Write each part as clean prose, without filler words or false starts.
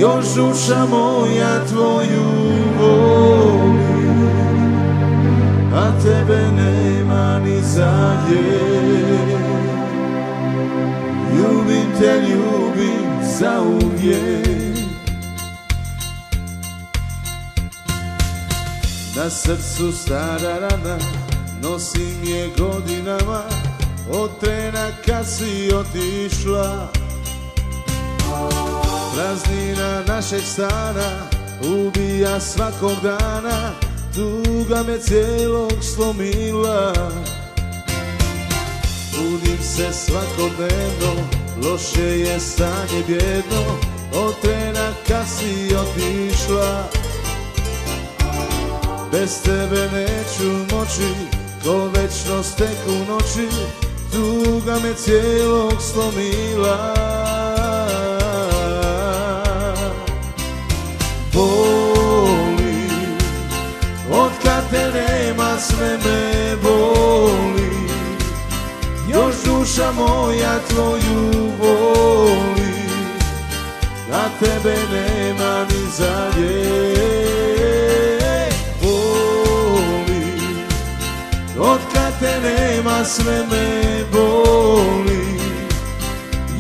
još duša moja tvoju voli, a tebe nema ni zauvijek. Ljubim te, ljubim zauvijek. Na srcu stara rana, nosim je godinama, od trena kad si otišla. Praznina našeg stana ubija svakog dana, tuga me cijelog slomila. Budim se svakodnevno, loše je stanje bjedno, od trena kad si otišla. Bez tebe neću moći, ko večnost teku noći, tuga me cijelog slomila. Boli, otkad te nema sve me boli, još duša moja tvoju voli, a tebe nema ni zauvijek. Boli, otkad te nema sve me boli,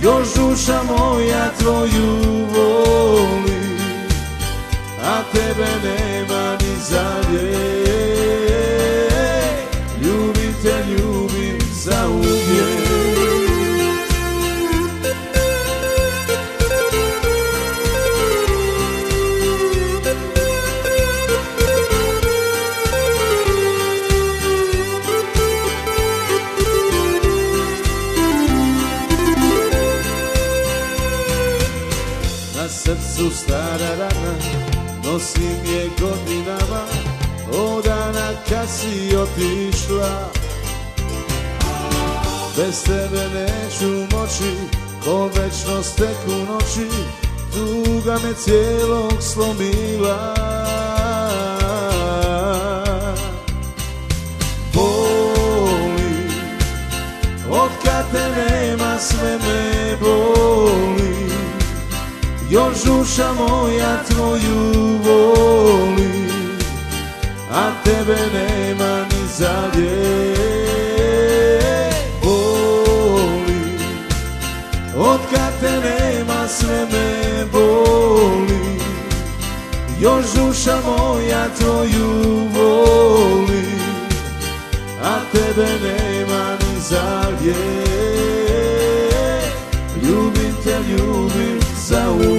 još duša moja tvoju voli, a tebe nema ni zauvijek. Ljubim te, ljubim zauvijek. Na srcu stara rana, nosim je godinama, od dana kad si otišla. Bez tebe neću moći, ko večnost teku noći, tuga me cijelog slomila. Boli, otkad te nema sve me boli, još duša moja tvoju voli, a tebe nema ni zauvijek. Boli, otkad te nema sve me boli, još duša moja tvoju voli, a tebe nema ni zauvijek. Ljubim te, ljubim zauvijek.